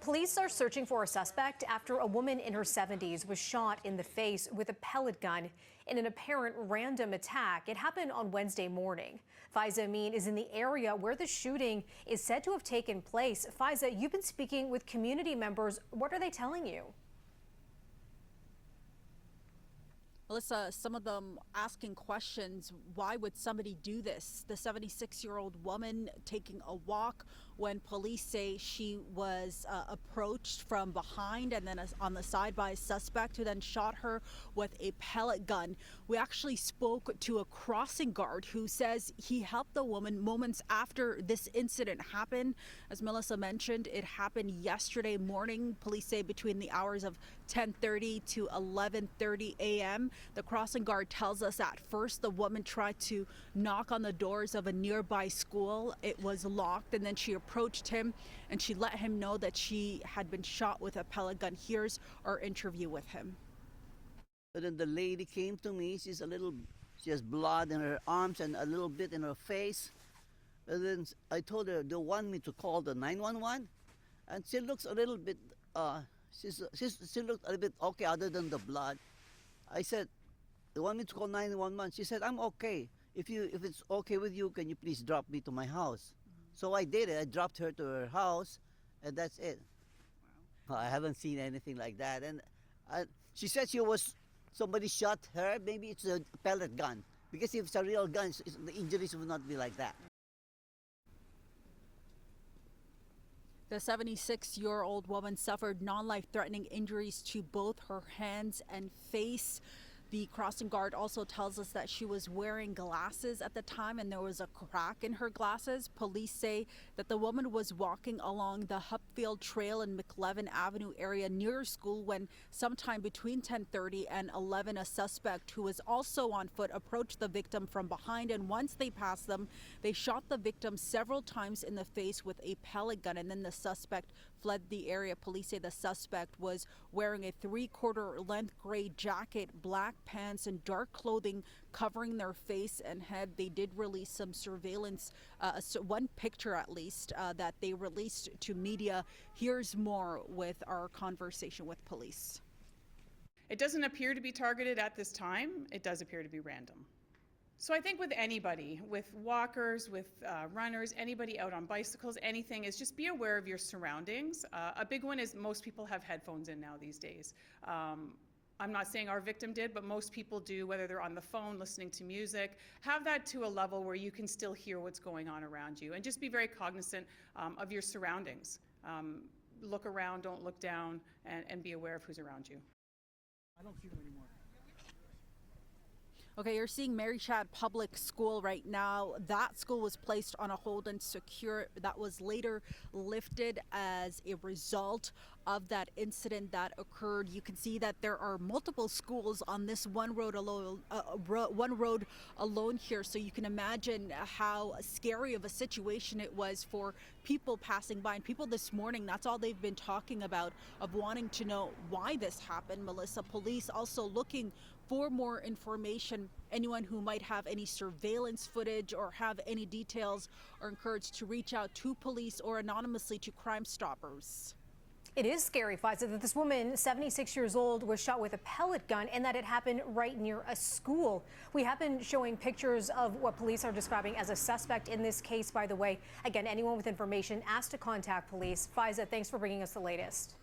Police are searching for a suspect after a woman in her 70s was shot in the face with a pellet gun in an apparent random attack. It happened on Wednesday morning. Faiza Amin is in the area where the shooting is said to have taken place. Faiza, you've been speaking with community members. What are they telling you? Melissa, some of them asking questions. Why would somebody do this? The 76-year-old woman taking a walk when police say she was approached from behind and then on the side by a suspect who then shot her with a pellet gun. We actually spoke to a crossing guard who says he helped the woman moments after this incident happened. As Melissa mentioned, it happened yesterday morning. Police say between the hours of 10:30 to 11:30 a.m. The crossing guard tells us at first the woman tried to knock on the doors of a nearby school. It was locked, and then she approached him and she let him know that she had been shot with a pellet gun. Here's our interview with him. And then the lady came to me. She has blood in her arms and a little bit in her face. And then I told her, "Do you want me to call the 911?" And she looks a little bit, she looked a little bit okay other than the blood. I said, "Do you want me to call 911?" She said, "I'm okay. If it's okay with you, can you please drop me to my house?" So I did it. I dropped her to her house, and that's it. Wow. I haven't seen anything like that. And she said somebody shot her. Maybe it's a pellet gun. Because if it's a real gun, the injuries would not be like that. The 76-year-old woman suffered non-life-threatening injuries to both her hands and face. The crossing guard also tells us that she was wearing glasses at the time and there was a crack in her glasses. Police say that the woman was walking along the Hupfield Trail in McLevin Avenue area near school when sometime between 10:30 and 11 a suspect who was also on foot approached the victim from behind, and once they passed them, they shot the victim several times in the face with a pellet gun, and then the suspect fled the area. Police say the suspect was wearing a 3/4 length gray jacket, black pants, and dark clothing covering their face and head. They did release some surveillance, one picture at least, that they released to media. Here's more with our conversation with police. It doesn't appear to be targeted at this time. It does appear to be random. So I think with anybody, with walkers, with runners, anybody out on bicycles, anything, is just be aware of your surroundings. A big one is most people have headphones in now these days. I'm not saying our victim did, but most people do, whether they're on the phone, listening to music. Have that to a level where you can still hear what's going on around you, and just be very cognizant of your surroundings. Look around, don't look down, and be aware of who's around you. I don't see them anymore. Okay, you're seeing Mary Chad Public School right now. That school was placed on a hold and secure. That was later lifted as a result of that incident that occurred. You can see that there are multiple schools on this one road alone here. So you can imagine how scary of a situation it was for people passing by. And people this morning, that's all they've been talking about, of wanting to know why this happened. Melissa, police also looking for more information. Anyone who might have any surveillance footage or have any details are encouraged to reach out to police or anonymously to Crime Stoppers. It is scary, Faiza, that this woman, 76 years old, was shot with a pellet gun and that it happened right near a school. We have been showing pictures of what police are describing as a suspect in this case, by the way. Again, anyone with information asked to contact police. Faiza, thanks for bringing us the latest.